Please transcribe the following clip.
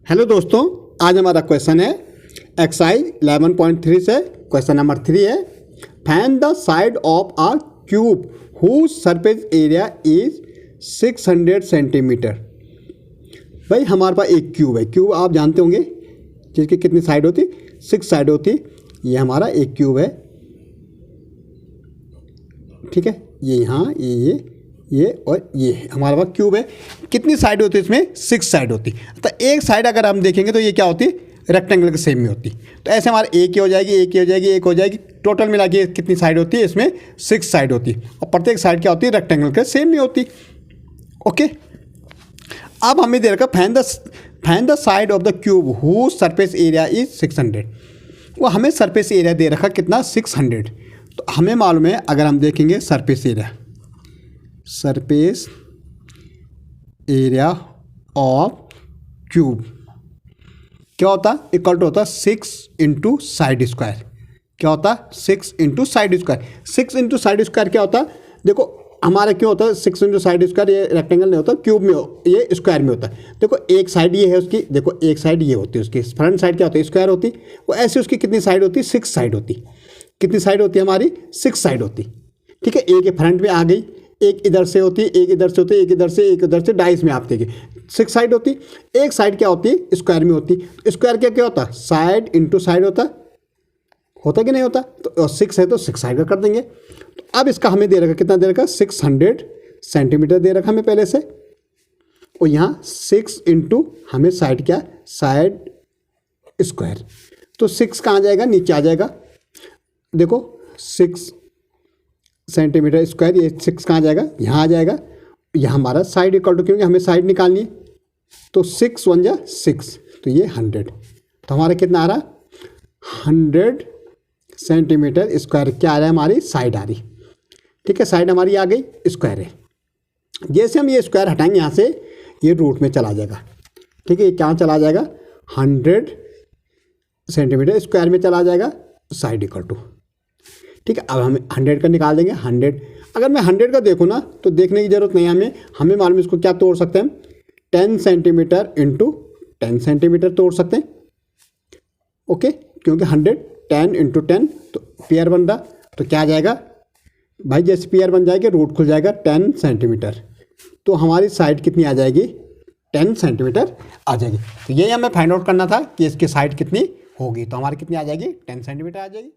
Hello दोस्तों, आज हमारा क्वेश्चन है एक्सरसाइज 11.3 से क्वेश्चन नंबर 3 है find the side of a cube whose surface area is 600 centimetre. भाई हमारे पास एक क्यूब है। क्यूब आप जानते होंगे जिसकी कितनी साइड होती, 6 साइड होती। ये हमारा एक क्यूब है, ठीक है। ये यहाँ ये और ये हमारे पास क्यूब है। कितनी साइड होती है इसमें? 6 साइड होती। तो एक साइड अगर हम देखेंगे तो ये क्या होती, रेक्टेंगल के सेम में होती। तो ऐसे हमारे एक ही हो जाएगी, एक ही हो जाएगी, एक हो जाएगी। टोटल मिला के कितनी साइड होती है? इसमें 6 साइड होती और प्रत्येक साइड क्या होती है? रेक्टेंगल के सेम में होती। ओके, अब हमें दे रखा find the side of the cube who surface area is 600। वो हमें सरफेस एरिया दे रखा कितना? 600। तो हमें मालूम है, अगर हम देखेंगे सरफेस एरिया ऑफ क्यूब क्या होता है? इक्वल टू होता है 6 इंटू साइड स्क्वायर। क्या होता है? 6 into side square. 6 into side square क्या होता है? देखो हमारा क्यों होता है 6 इंटू साइड स्क्वायर? ये रेक्टेंगल नहीं होता, क्यूब में ये स्क्वायर में होता है। देखो एक साइड ये है उसकी, देखो एक साइड ये होती है उसकी, फ्रंट साइड क्या होती है? स्क्वायर होती। वो ऐसे उसकी कितनी साइड होती? 6 साइड होती। कितनी साइड होती है हमारी? 6 साइड होती, ठीक है। एक फ्रंट में आ गई, एक इधर से होती, एक इधर से होती, एक इधर से, एक उधर से, डाइस में आप देखिए 6 साइड होती। एक साइड क्या होती है? स्क्वायर में होती। स्क्वायर क्या होता है? साइड इंटू साइड होता कि नहीं होता? तो 6 है तो 6 साइड का कर देंगे। तो अब इसका हमें दे रखा, कितना दे रखा? 600 सेंटीमीटर दे रखा हमें पहले से। और यहाँ 6 इंटू हमें साइड क्या? Side square. तो 6 कहाँ जाएगा? नीचे आ जाएगा। देखो 6 सेंटीमीटर स्क्वायर, ये 6 कहाँ जाएगा? यहाँ आ जाएगा। यहाँ हमारा साइड इक्वल टू, क्योंकि हमें साइड निकालनी है। तो 6 1 जा 6, तो ये 100। तो हमारा कितना आ रहा? 100 सेंटीमीटर स्क्वायर क्या आ रहा है? हमारी साइड आ रही, ठीक है। साइड हमारी आ गई, स्क्वायर है। जैसे हम ये स्क्वायर हटाएंगे यहाँ से, ये रूट में चला जाएगा, ठीक है। ये क्या चला जाएगा? 100 सेंटीमीटर स्क्वायर में चला जाएगा, साइड इक्वल टू, ठीक है। अब हम 100 का निकाल देंगे। 100 अगर मैं 100 का देखूँ ना, तो देखने की ज़रूरत नहीं है हमें मालूम। इसको क्या तोड़ सकते हैं? 10 सेंटीमीटर इंटू 10 सेंटीमीटर तोड़ सकते हैं, ओके। क्योंकि 100 10 इंटू 10 तो पेयर बन रहा। तो क्या आ जाएगा भाई? जैसे पेयर बन जाएगा, रूट खुल जाएगा 10 सेंटीमीटर। तो हमारी साइड कितनी आ जाएगी? 10 सेंटीमीटर आ जाएगी। तो यही हमें फाइंड आउट करना था कि इसकी साइड कितनी होगी। तो हमारी कितनी आ जाएगी? 10 सेंटीमीटर आ जाएगी।